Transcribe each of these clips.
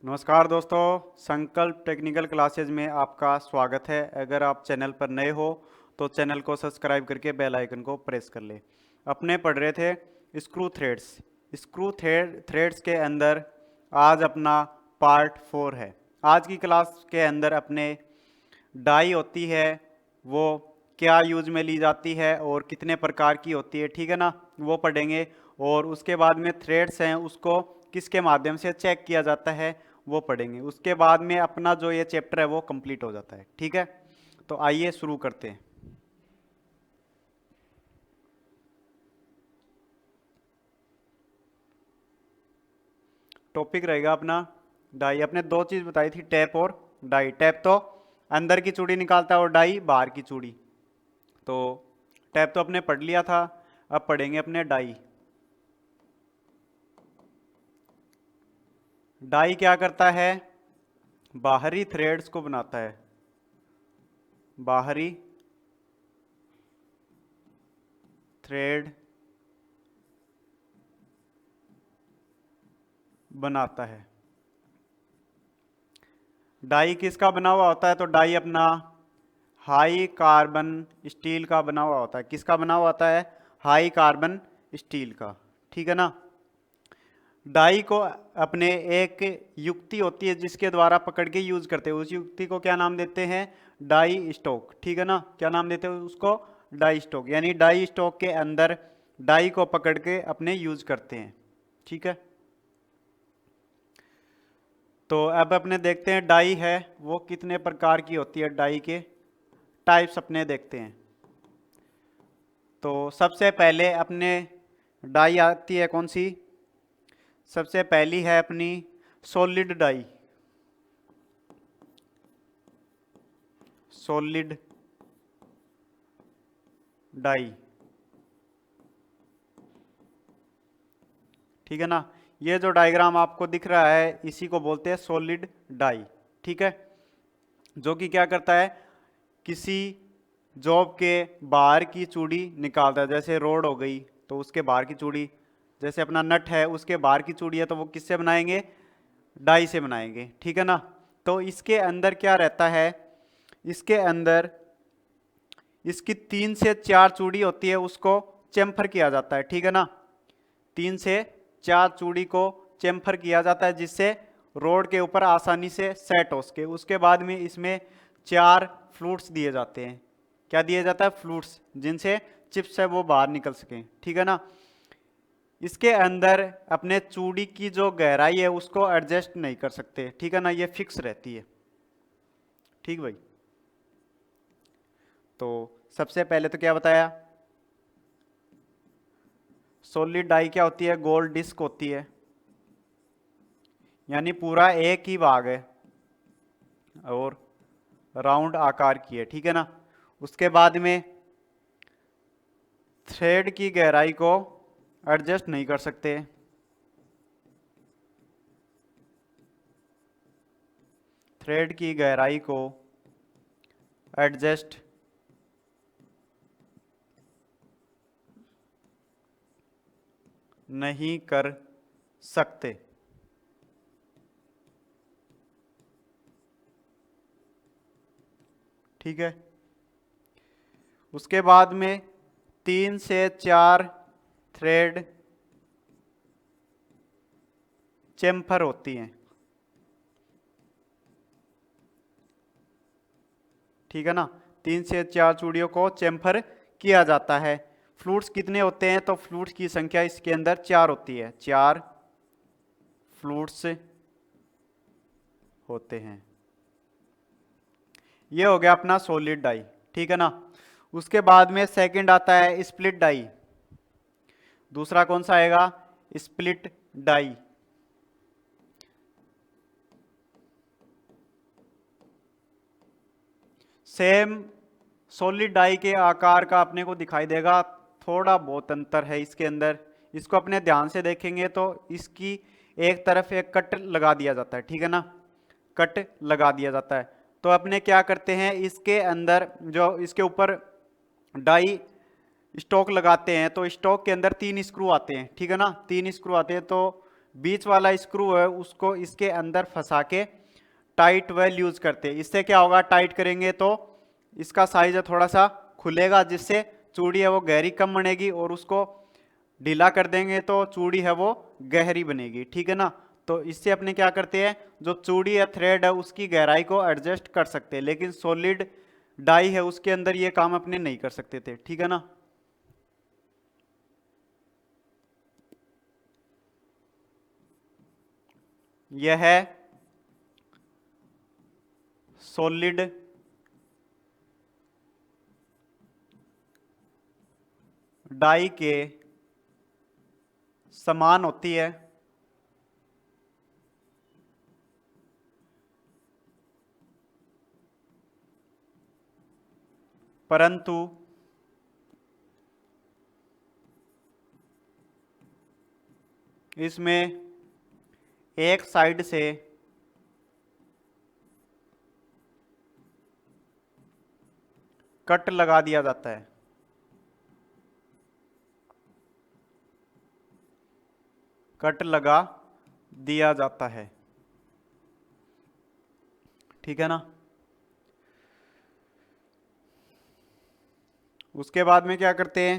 नमस्कार दोस्तों, संकल्प टेक्निकल क्लासेज में आपका स्वागत है। अगर आप चैनल पर नए हो तो चैनल को सब्सक्राइब करके बेल आइकन को प्रेस कर ले। अपने पढ़ रहे थे स्क्रू थ्रेड्स के अंदर आज अपना पार्ट 4 है। आज की क्लास के अंदर अपने डाई होती है वो क्या यूज में ली जाती है और कितने प्रकार की होती है, ठीक है ना, वो पढ़ेंगे। और उसके बाद में थ्रेड्स हैं उसको किसके माध्यम से चेक किया जाता है वो पढ़ेंगे। उसके बाद में अपना जो ये चैप्टर है वो कंप्लीट हो जाता है, ठीक है। तो आइए शुरू करते हैं। टॉपिक रहेगा अपना डाई। अपने दो चीज बताई थी, टैप और डाई। टैप तो अंदर की चूड़ी निकालता है और डाई बाहर की चूड़ी। तो टैप तो अपने पढ़ लिया था, अब पढ़ेंगे अपने डाई। डाई क्या करता है? बाहरी थ्रेड्स को बनाता है। बाहरी थ्रेड बनाता है। डाई किसका बना हुआ होता है? तो डाई अपना हाई कार्बन स्टील का बना हुआ होता है। किसका बना हुआ होता है? हाई कार्बन स्टील का, ठीक है ना। डाई को अपने एक युक्ति होती है जिसके द्वारा पकड़ के यूज करते हैं। उस युक्ति को क्या नाम देते हैं? डाई स्टॉक, ठीक है ना। क्या नाम देते हैं उसको? Die stock. यानी डाई स्टॉक के अंदर डाई को पकड़ के अपने यूज करते हैं, ठीक है। तो अब अपने देखते हैं डाई है वो कितने प्रकार की होती है। डाई के टाइप्स अपने देखते हैं। तो सबसे पहले अपने डाई आती है कौन सी? सबसे पहली है अपनी सॉलिड डाई। सॉलिड डाई, ठीक है ना। ये जो डायग्राम आपको दिख रहा है इसी को बोलते हैं सॉलिड डाई, ठीक है। जो कि क्या करता है? किसी जॉब के बाहर की चूड़ी निकालता है। जैसे रोड हो गई तो उसके बाहर की चूड़ी, जैसे अपना नट है उसके बाहर की चूड़ी है, तो वो किससे बनाएंगे? डाई से बनाएंगे, ठीक है ना। तो इसके अंदर क्या रहता है? इसके अंदर इसकी 3 से 4 चूड़ी होती है, उसको चेम्फर किया जाता है, ठीक है ना। 3 से 4 चूड़ी को चेम्फर किया जाता है जिससे रोड के ऊपर आसानी से सेट हो सके। उसके बाद में इसमें 4 फ्लूट्स दिए जाते हैं। क्या दिया जाता है? फ्लूट्स, जिनसे चिप्स है वो बाहर निकल सकें, ठीक है ना। इसके अंदर अपने चूड़ी की जो गहराई है उसको एडजस्ट नहीं कर सकते, ठीक है ना, ये फिक्स रहती है, ठीक भाई। तो सबसे पहले तो क्या बताया? सॉलिड डाई क्या होती है? गोल डिस्क होती है, यानी पूरा एक ही भाग है और राउंड आकार की है, ठीक है ना। उसके बाद में थ्रेड की गहराई को एडजस्ट नहीं कर सकते। थ्रेड की गहराई को एडजस्ट नहीं कर सकते, ठीक है। उसके बाद में 3 से 4 थ्रेड चेम्फर होती हैं, ठीक है ना। 3 से 4 चूड़ियों को चेम्फर किया जाता है। फ्लूट्स कितने होते हैं? तो फ्लूट्स की संख्या इसके अंदर 4 होती है। 4 फ्लूट्स होते हैं। ये हो गया अपना सॉलिड डाई, ठीक है ना। उसके बाद में सेकंड आता है स्प्लिट डाई। दूसरा कौन सा आएगा? Split die. Same solid die के आकार का अपने को दिखाई देगा, थोड़ा बहुत अंतर है इसके अंदर। इसको अपने ध्यान से देखेंगे तो इसकी एक तरफ एक कट लगा दिया जाता है, ठीक है ना, कट लगा दिया जाता है। तो अपने क्या करते हैं, इसके अंदर जो इसके ऊपर डाई स्टॉक लगाते हैं तो स्टॉक के अंदर 3 स्क्रू आते हैं, ठीक है ना। 3 स्क्रू आते हैं तो बीच वाला स्क्रू है उसको इसके अंदर फंसा के टाइट वेल यूज करते हैं। इससे क्या होगा, टाइट करेंगे तो इसका साइज है थोड़ा सा खुलेगा, जिससे चूड़ी है वो गहरी कम बनेगी, और उसको ढीला कर देंगे तो चूड़ी है वो गहरी बनेगी। ठीक है ना। तो इससे अपने क्या करते हैं, जो चूड़ी या थ्रेड है उसकी गहराई को एडजस्ट कर सकते हैं, लेकिन सॉलिड डाई है उसके अंदर ये काम अपने नहीं कर सकते थे। ठीक है ना। यह है सॉलिड डाई के समान होती है, परंतु इसमें एक साइड से कट लगा दिया जाता है। कट लगा दिया जाता है। ठीक है ना। उसके बाद में क्या करते हैं,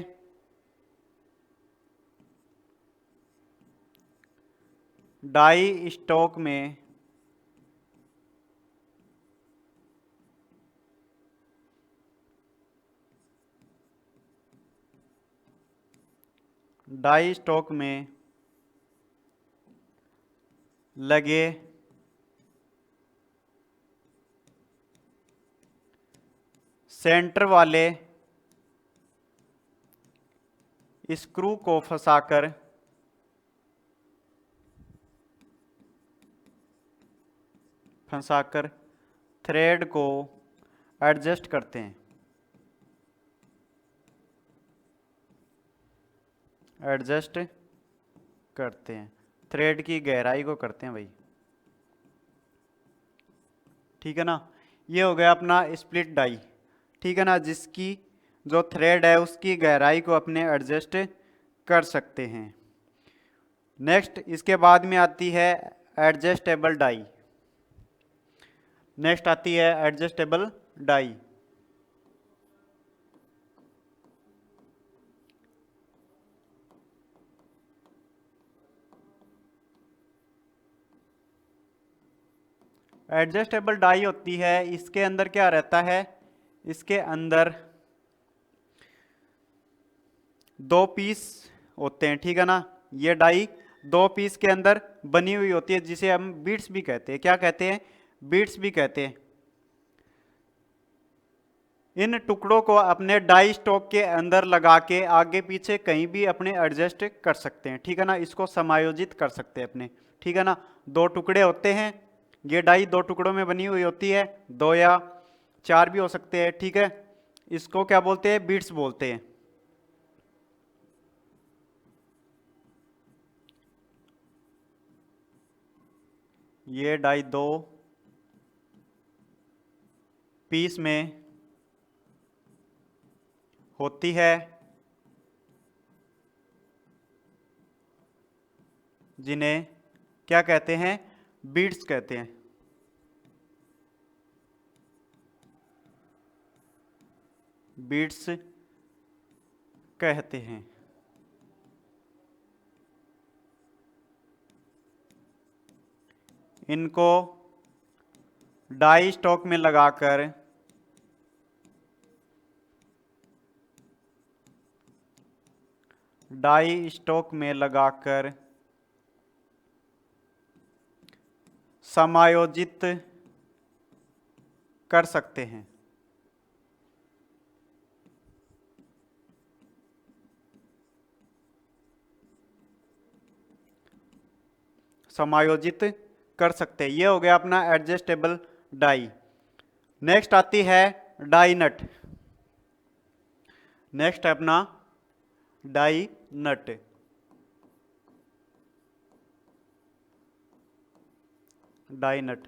डाई स्टॉक में डाई स्टॉक में लगे सेंटर वाले स्क्रू को फंसाकर थ्रेड को एडजस्ट करते हैं। एडजस्ट करते हैं, थ्रेड की गहराई को करते हैं भाई। ठीक है ना। ये हो गया अपना स्प्लिट डाई। ठीक है ना, जिसकी जो थ्रेड है उसकी गहराई को अपने एडजस्ट कर सकते हैं। नेक्स्ट इसके बाद में आती है एडजस्टेबल डाई। नेक्स्ट आती है एडजस्टेबल डाई। एडजस्टेबल डाई होती है, इसके अंदर क्या रहता है, इसके अंदर दो पीस होते हैं। ठीक है ना। ये डाई दो पीस के अंदर बनी हुई होती है, जिसे हम बीट्स भी कहते हैं। क्या कहते हैं, बीट्स भी कहते हैं। इन टुकड़ों को अपने डाई स्टॉक के अंदर लगा के आगे पीछे कहीं भी अपने एडजस्ट कर सकते हैं। ठीक है ना, इसको समायोजित कर सकते हैं अपने। ठीक है ना। दो टुकड़े होते हैं, ये डाई दो टुकड़ों में बनी हुई होती है, दो या चार भी हो सकते हैं। ठीक है, इसको क्या बोलते हैं, बीट्स बोलते हैं। ये डाई दो पीस में होती है, जिन्हें क्या कहते हैं, बीट्स कहते हैं। बीट्स कहते हैं। इनको डाई स्टॉक में लगाकर डाई स्टॉक में लगाकर समायोजित कर सकते हैं। समायोजित कर सकते हैं। ये हो गया अपना एडजस्टेबल डाई। नेक्स्ट आती है डाई नट। नेक्स्ट है अपना डाई नट। डाई नट,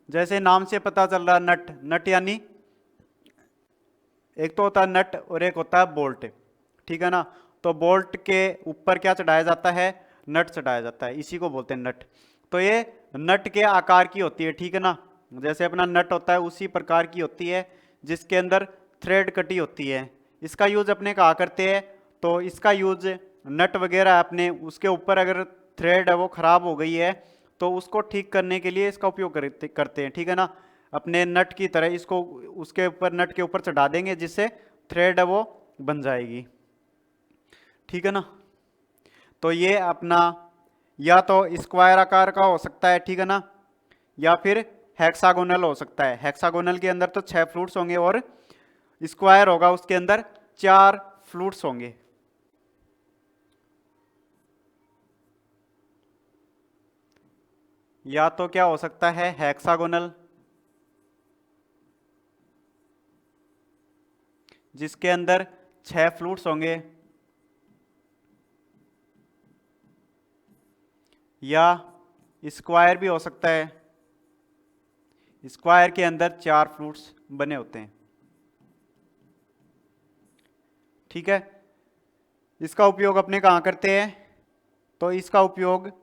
जैसे नाम से पता चल रहा, नट, नट यानी एक तो होता है नट और एक होता है बोल्ट। ठीक है ना। तो बोल्ट के ऊपर क्या चढ़ाया जाता है, नट चढ़ाया जाता है, इसी को बोलते हैं नट। तो ये नट के आकार की होती है, ठीक है ना, जैसे अपना नट होता है उसी प्रकार की होती है, जिसके अंदर थ्रेड कटी होती है। इसका यूज अपने कहा करते हैं, तो इसका यूज नट वगैरह अपने उसके ऊपर अगर थ्रेड है वो खराब हो गई है तो उसको ठीक करने के लिए इसका उपयोग करते हैं, ठीक है ना। अपने नट की तरह इसको उसके ऊपर नट के ऊपर चढ़ा देंगे जिससे थ्रेड है वो बन जाएगी, ठीक है ना। तो ये अपना या तो स्क्वायर आकार का हो सकता है, ठीक है ना, या फिर हेक्सागोनल हो सकता है। हेक्सागोनल के अंदर तो 6 फ्लूट्स होंगे और स्क्वायर होगा उसके अंदर 4 फ्लूट्स होंगे। या तो क्या हो सकता है हेक्सागोनल, जिसके अंदर 6 फ्लूट्स होंगे, या स्क्वायर भी हो सकता है, स्क्वायर के अंदर 4 फ्लूट्स बने होते हैं, ठीक है। इसका उपयोग अपने कहाँ करते हैं, तो इसका उपयोग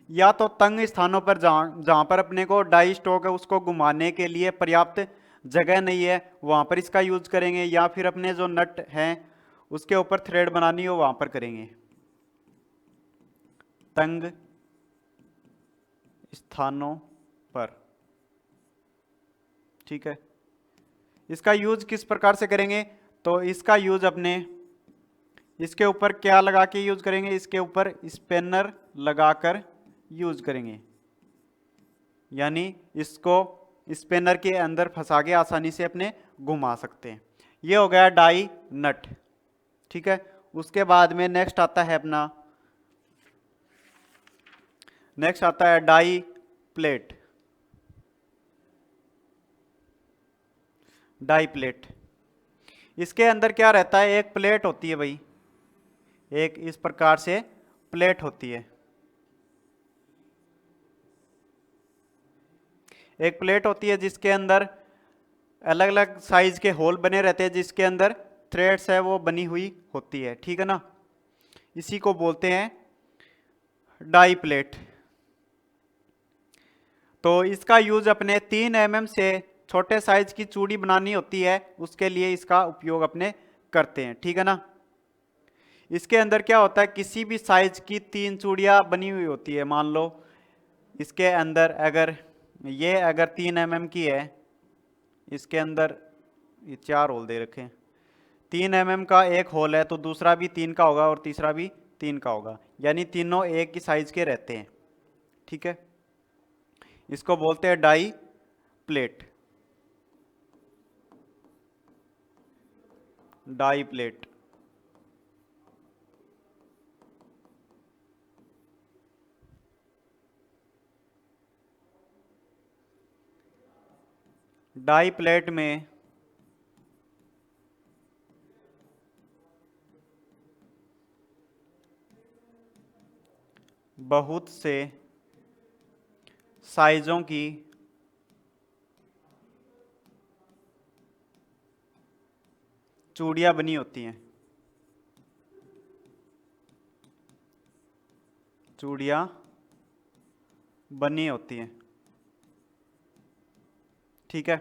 या तो तंग स्थानों पर जहां पर अपने को डाई स्टॉक है उसको घुमाने के लिए पर्याप्त जगह नहीं है वहां पर इसका यूज करेंगे, या फिर अपने जो नट हैं उसके ऊपर थ्रेड बनानी हो वहां पर करेंगे, तंग स्थानों पर, ठीक है। इसका यूज किस प्रकार से करेंगे, तो इसका यूज अपने इसके ऊपर क्या लगा के यूज करेंगे, इसके ऊपर स्पेनर लगाकर यूज करेंगे, यानी इसको स्पेनर के अंदर फंसा के आसानी से अपने घुमा सकते हैं। ये हो गया डाई नट, ठीक है। उसके बाद में नेक्स्ट आता है अपना, नेक्स्ट आता है डाई प्लेट। डाई प्लेट, इसके अंदर क्या रहता है, एक प्लेट होती है भाई, एक इस प्रकार से प्लेट होती है, एक प्लेट होती है जिसके अंदर अलग अलग साइज के होल बने रहते हैं, जिसके अंदर थ्रेड्स है वो बनी हुई होती है, ठीक है ना। इसी को बोलते हैं डाई प्लेट। तो इसका यूज अपने 3 mm से छोटे साइज की चूड़ी बनानी होती है उसके लिए इसका उपयोग अपने करते हैं, ठीक है ना। इसके अंदर क्या होता है, किसी भी साइज की 3 चूड़ियां बनी हुई होती है। मान लो इसके अंदर अगर ये अगर 3 mm की है, इसके अंदर ये 4 होल दे रखे हैं, 3 mm का एक होल है तो दूसरा भी 3 का होगा और तीसरा भी 3 का होगा, यानी तीनों एक ही साइज के रहते हैं, ठीक है। इसको बोलते हैं die plate, die plate. Die plate में बहुत से साइजों की चूड़ियां बनी होती हैं, चूड़ियां बनी होती हैं, ठीक है।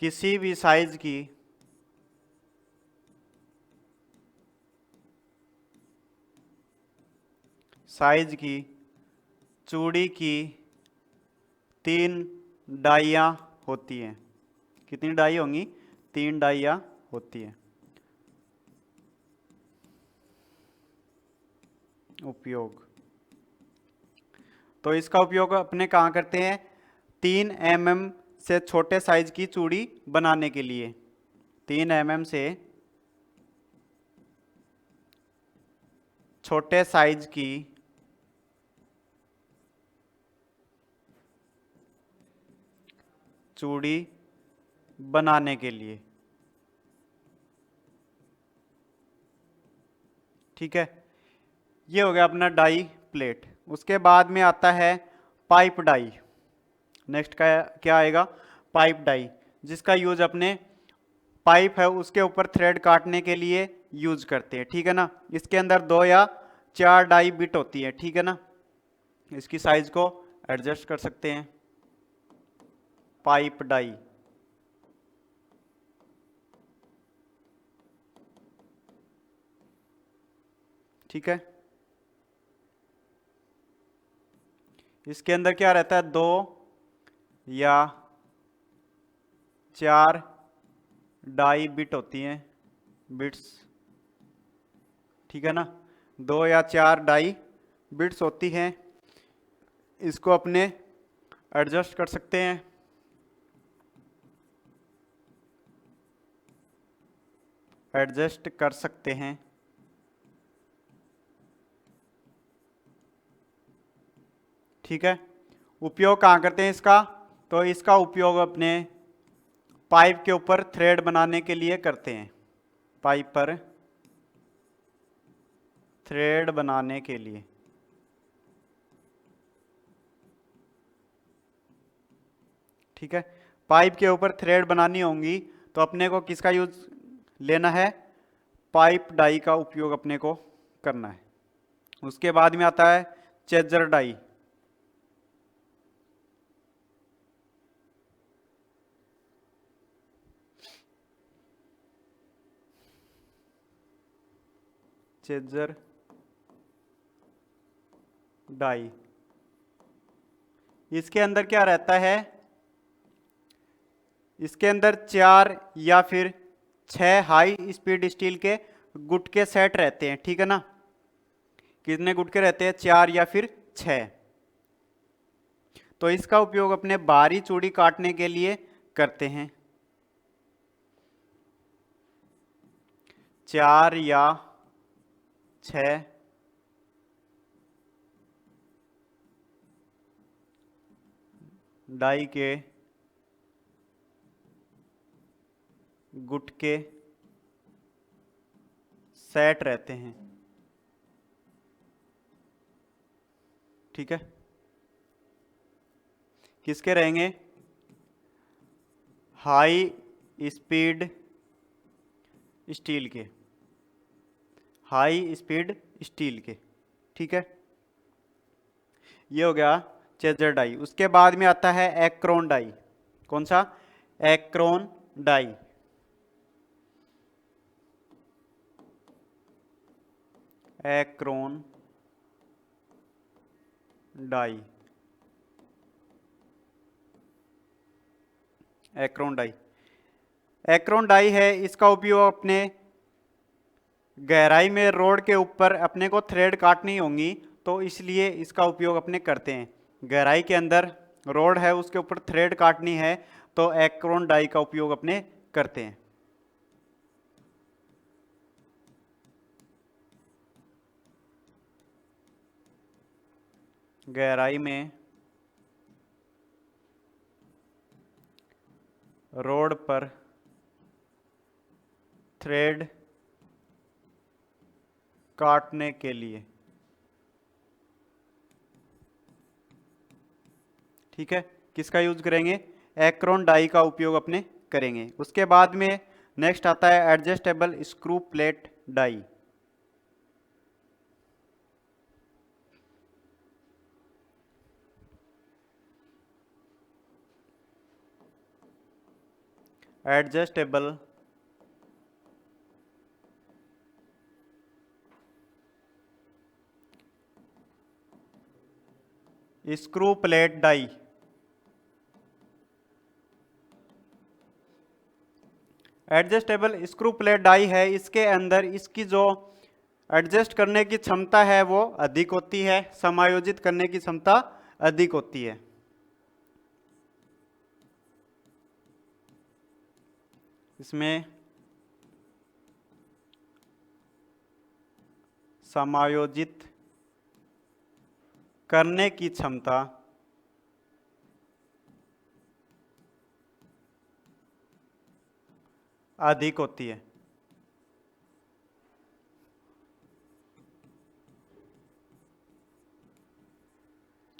किसी भी साइज की चूड़ी की 3 डाइयां होती हैं। कितनी डाई होंगी, 3 डाइयां होती हैं। उपयोग, तो इसका उपयोग अपने कहाँ करते हैं, 3 mm से छोटे साइज की चूड़ी बनाने के लिए, 3 mm से छोटे साइज की चूड़ी बनाने के लिए, ठीक है। ये हो गया अपना डाई प्लेट। उसके बाद में आता है पाइप डाई। नेक्स्ट का क्या आएगा? पाइप डाई, जिसका यूज अपने पाइप है उसके ऊपर थ्रेड काटने के लिए यूज करते हैं, ठीक है ना। इसके अंदर 2 या 4 डाई बिट होती है, ठीक है ना। इसकी साइज को एडजस्ट कर सकते हैं। पाइप डाई, ठीक है। इसके अंदर क्या रहता है? 2 या 4 डाई बिट होती हैं, बिट्स, ठीक है ना। 2 या 4 डाई बिट्स होती हैं। इसको अपने एडजस्ट कर सकते हैं। एडजस्ट कर सकते हैं, ठीक है। उपयोग कहाँ करते हैं इसका? तो इसका उपयोग अपने पाइप के ऊपर थ्रेड बनाने के लिए करते हैं। पाइप पर थ्रेड बनाने के लिए, ठीक है। पाइप के ऊपर थ्रेड बनानी होंगी तो अपने को किसका यूज लेना है? पाइप डाई का उपयोग अपने को करना है। उसके बाद में आता है चेजर डाई। चेजर डाई, इसके अंदर क्या रहता है? इसके अंदर 4 या फिर 6 हाई स्पीड स्टील के गुटके सेट रहते हैं, ठीक है ना। कितने गुटके रहते हैं? 4 या फिर 6। तो इसका उपयोग अपने बाहरी चूड़ी काटने के लिए करते हैं। 4 या 6 डाई के गुटके सेट रहते हैं, ठीक है। किसके रहेंगे? हाई स्पीड स्टील के, हाई स्पीड स्टील के, ठीक है। ये हो गया चेजर डाई। उसके बाद में आता है एक्रोन डाई। कौन सा? Acorn die. Acorn die, acorn die. Acorn die है, इसका उपयोग अपने गहराई में रोड के ऊपर अपने को थ्रेड काटनी होंगी तो इसलिए इसका उपयोग अपने करते हैं। गहराई के अंदर रोड है उसके ऊपर थ्रेड काटनी है तो एक्रोन डाई का उपयोग अपने करते हैं। गहराई में रोड पर थ्रेड काटने के लिए, ठीक है। किसका यूज करेंगे? एक्रोन डाई का उपयोग अपने करेंगे। उसके बाद में नेक्स्ट आता है adjustable screw plate die. Adjustable screw plate die. Adjustable screw plate die है, इसके अंदर इसकी जो एडजस्ट करने की क्षमता है वो अधिक होती है, समायोजित करने की क्षमता अधिक होती है। इसमें समायोजित करने की क्षमता अधिक होती है।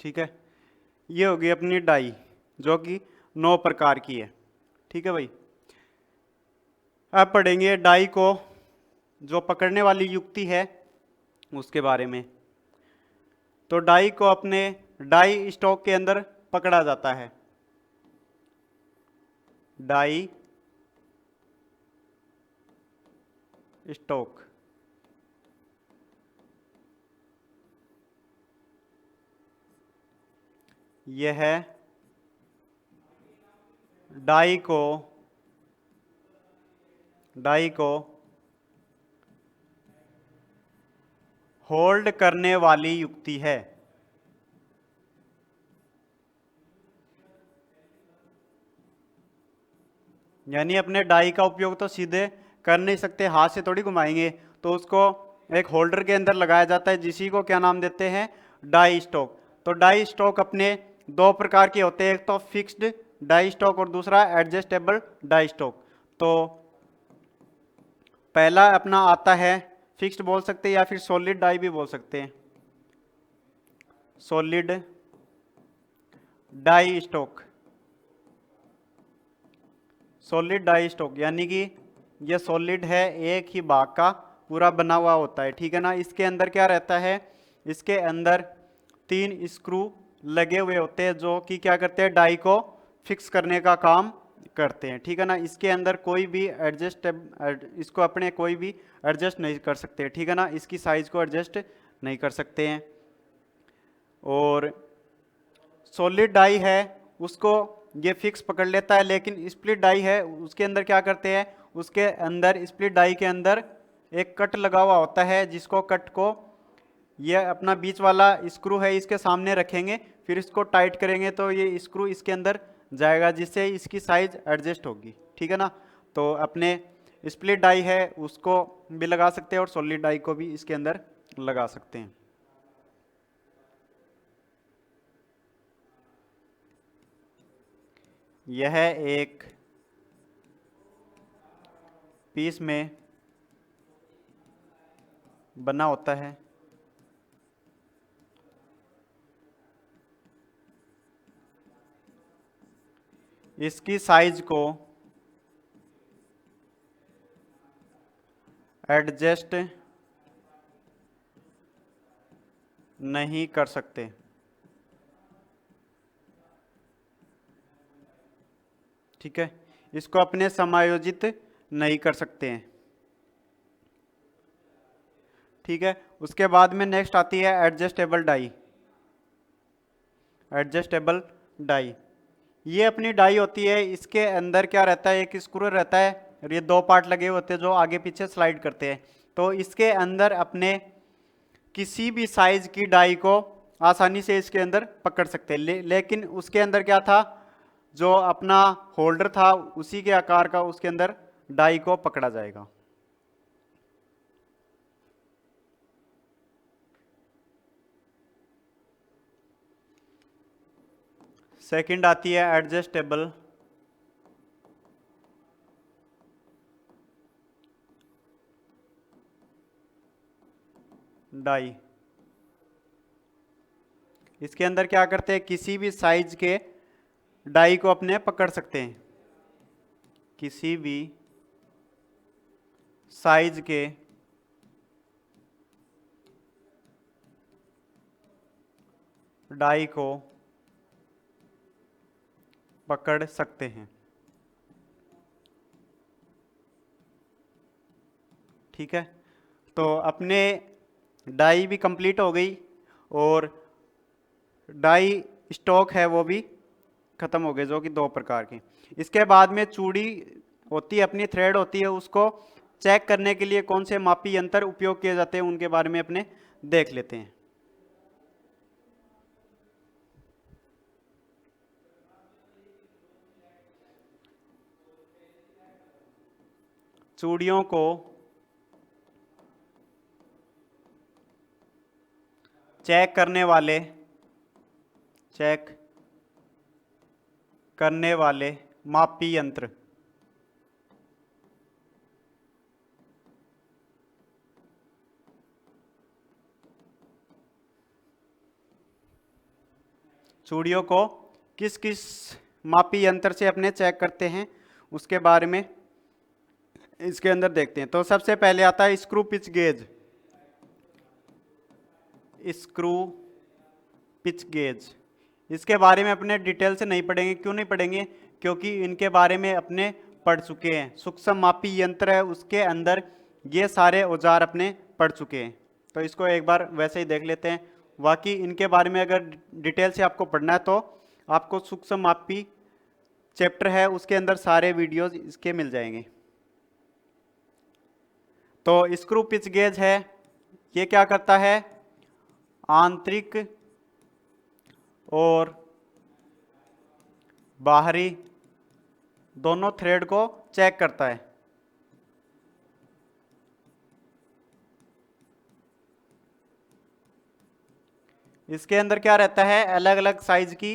ठीक है, ये होगी अपनी डाई जो कि 9 प्रकार की है। ठीक है भाई, अब पढ़ेंगे डाई को जो पकड़ने वाली युक्ति है उसके बारे में। तो डाई को अपने डाई स्टॉक के अंदर पकड़ा जाता है। डाई स्टॉक, यह डाई को होल्ड करने वाली युक्ति है। यानी अपने डाई का उपयोग तो सीधे कर नहीं सकते, हाथ से थोड़ी घुमाएंगे, तो उसको एक होल्डर के अंदर लगाया जाता है, जिसी को क्या नाम देते हैं, डाई स्टॉक। तो डाई स्टॉक अपने 2 प्रकार के होते हैं, एक तो फिक्स्ड डाई स्टॉक और दूसरा एडजस्टेबल डाई स्टॉक। तो पहला अपना आता है, फिक्स्ड बोल सकते हैं या फिर सॉलिड डाई भी बोल सकते हैं, solid die stock. Solid die stock यानी कि ये सॉलिड है, एक ही भाग का पूरा बना हुआ होता है। ठीक है ना, इसके अंदर क्या रहता है, इसके अंदर 3 स्क्रू लगे हुए होते हैं जो कि क्या करते हैं, डाई को फिक्स करने का काम करते हैं। ठीक है ना, इसके अंदर कोई भी इसको अपने कोई भी एडजस्ट नहीं कर सकते। ठीक है ना, इसकी साइज को एडजस्ट नहीं कर सकते हैं। और सॉलिड डाई है उसको ये फिक्स पकड़ लेता है, लेकिन स्प्लिट डाई है उसके अंदर क्या करते हैं, उसके अंदर स्प्लिट डाई के अंदर एक कट लगा हुआ होता है, जिसको कट को ये अपना बीच वाला स्क्रू है इसके सामने रखेंगे, फिर इसको टाइट करेंगे तो ये स्क्रू इसके अंदर जाएगा, जिससे इसकी साइज एडजस्ट होगी। ठीक है ना, तो अपने स्प्लिट डाई है उसको भी लगा सकते हैं और सॉलिड डाई को भी इसके अंदर लगा सकते हैं। यह एक पीस में बना होता है, इसकी साइज को एडजस्ट नहीं कर सकते। ठीक है, इसको अपने समायोजित नहीं कर सकते हैं। ठीक है, उसके बाद में नेक्स्ट आती है एडजस्टेबल डाई। एडजस्टेबल डाई ये अपनी डाई होती है, इसके अंदर क्या रहता है, एक स्क्रू रहता है और ये 2 पार्ट लगे होते हैं जो आगे पीछे स्लाइड करते हैं। तो इसके अंदर अपने किसी भी साइज की डाई को आसानी से इसके अंदर पकड़ सकते हैं। लेकिन उसके अंदर क्या था, जो अपना होल्डर था उसी के आकार का उसके अंदर डाई को पकड़ा जाएगा। सेकंड आती है एडजस्टेबल डाई। इसके अंदर क्या करते हैं, किसी भी साइज के डाई को अपने पकड़ सकते हैं, किसी भी साइज के डाई को पकड़ सकते हैं। ठीक है, तो अपने डाई भी कंप्लीट हो गई और डाई स्टॉक है वो भी खत्म हो गए, जो कि 2 प्रकार की। इसके बाद में चूड़ी होती है, अपनी थ्रेड होती है, उसको चेक करने के लिए कौन से मापी यंत्र उपयोग किए जाते हैं उनके बारे में अपने देख लेते हैं। चूड़ियों को चेक करने वाले मापी यंत्र चूड़ियों को किस किस मापी यंत्र से अपने चेक करते हैं उसके बारे में इसके अंदर देखते हैं। तो सबसे पहले आता है screw pitch gauge. Screw pitch gauge, इसके बारे में अपने डिटेल से नहीं पढ़ेंगे। क्यों नहीं पढ़ेंगे? क्योंकि इनके बारे में अपने पढ़ चुके हैं। सूक्ष्म मापी यंत्र है, उसके अंदर ये सारे औजार अपने पढ़ चुके हैं। तो इसको एक बार वैसे ही देख लेते हैं। बाकी इनके बारे में अगर डिटेल से आपको पढ़ना है तो आपको सूक्ष्म मापी चैप्टर है, उसके अंदर सारे वीडियोज इसके मिल जाएंगे। तो स्क्रू पिच गेज है, ये क्या करता है? आंतरिक और बाहरी दोनों थ्रेड को चेक करता है। इसके अंदर क्या रहता है? अलग अलग साइज की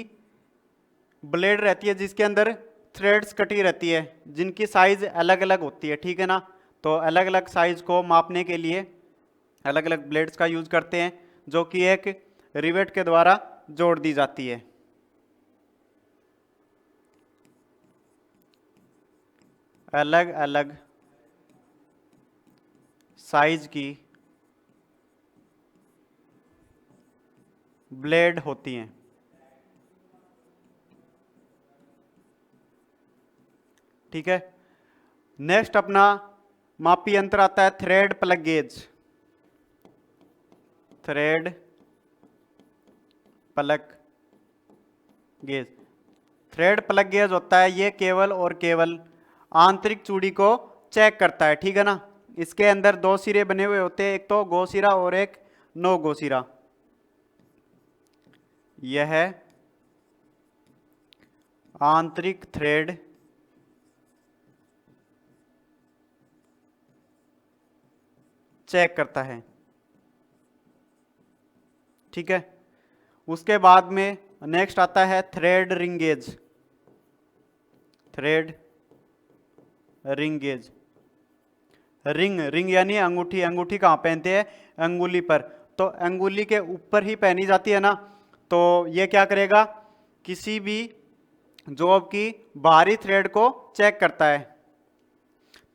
ब्लेड रहती है जिसके अंदर थ्रेड्स कटी रहती है, जिनकी साइज अलग अलग होती है, ठीक है ना। तो अलग अलग साइज को मापने के लिए अलग अलग ब्लेड्स का यूज करते हैं, जो कि एक रिवेट के द्वारा जोड़ दी जाती है। अलग अलग साइज की ब्लेड होती हैं, ठीक है। नेक्स्ट अपना मापी यंत्र आता है thread plug gauge. Thread plug gauge, thread plug gauge होता है, ये केवल और केवल आंतरिक चूड़ी को चेक करता है, ठीक है ना। इसके अंदर दो सिरे बने हुए होते हैं, एक तो गो सिरा और एक नो गो सिरा। यह आंतरिक थ्रेड चेक करता है, ठीक है। उसके बाद में नेक्स्ट आता है thread ring gauge. Thread ring gauge, ring ring यानी अंगूठी। अंगूठी कहाँ पहनते हैं? अंगुली पर। तो अंगुली के ऊपर ही पहनी जाती है ना। तो ये क्या करेगा? किसी भी जॉब की बाहरी थ्रेड को चेक करता है।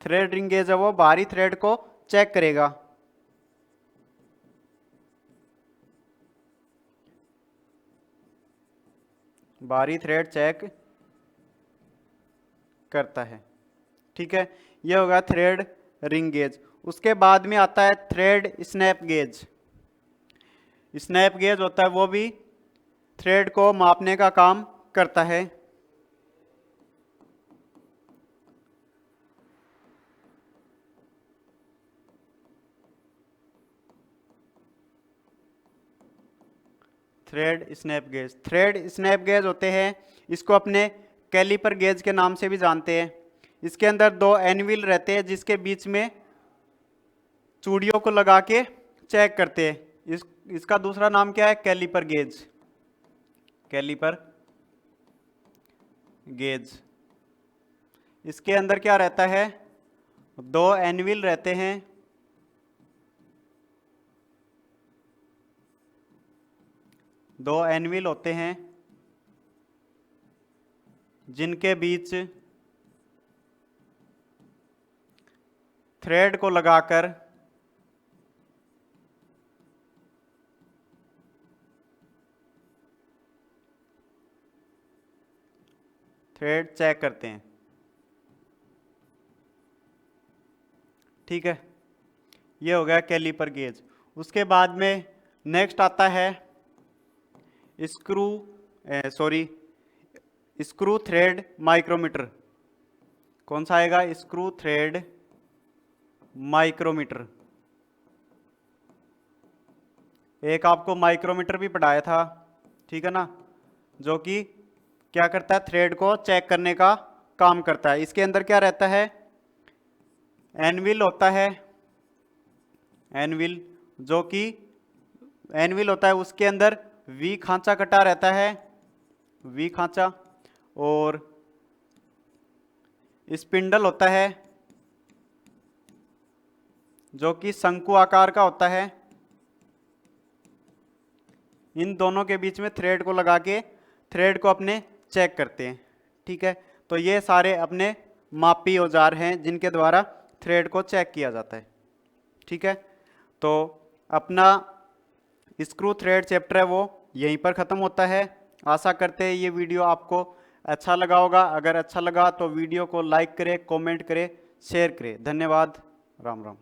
थ्रेड रिंग गेज है वो बाहरी थ्रेड को चेक करेगा। बाहरी थ्रेड चेक करता है, ठीक है। ये होगा थ्रेड रिंग गेज। उसके बाद में आता है thread snap gauge. Snap gauge होता है, वो भी थ्रेड को मापने का काम करता है। Thread snap gauge, thread snap gauge होते हैं, इसको अपने कैलिपर गेज के नाम से भी जानते हैं। इसके अंदर दो एनविल रहते हैं जिसके बीच में चूड़ियों को लगा के चेक करते हैं। इसका दूसरा नाम क्या है? Caliper gauge. कैलिपर गेज, इसके अंदर क्या रहता है? दो एनविल रहते हैं, दो एनविल होते हैं जिनके बीच थ्रेड को लगाकर थ्रेड चेक करते हैं, ठीक है। ये हो गया कैलिपर गेज। उसके बाद में नेक्स्ट आता है स्क्रू थ्रेड माइक्रोमीटर। कौन सा आएगा? Screw thread micrometer. एक आपको माइक्रोमीटर भी पढ़ाया था, ठीक है ना, जो कि क्या करता है? थ्रेड को चेक करने का काम करता है। इसके अंदर क्या रहता है? एनविल होता है। एनविल, जो कि एनविल होता है, उसके अंदर वी खांचा कटा रहता है, वी खांचा। और स्पिंडल होता है जो कि शंकु आकार का होता है। इन दोनों के बीच में थ्रेड को लगा के थ्रेड को अपने चेक करते हैं। ठीक है, तो ये सारे अपने मापी औजार हैं जिनके द्वारा थ्रेड को चेक किया जाता है। ठीक है, तो अपना स्क्रू थ्रेड चैप्टर है वो यहीं पर ख़त्म होता है। आशा करते हैं ये वीडियो आपको अच्छा लगा होगा। अगर अच्छा लगा तो वीडियो को लाइक करें, कमेंट करें, शेयर करें। धन्यवाद। राम राम।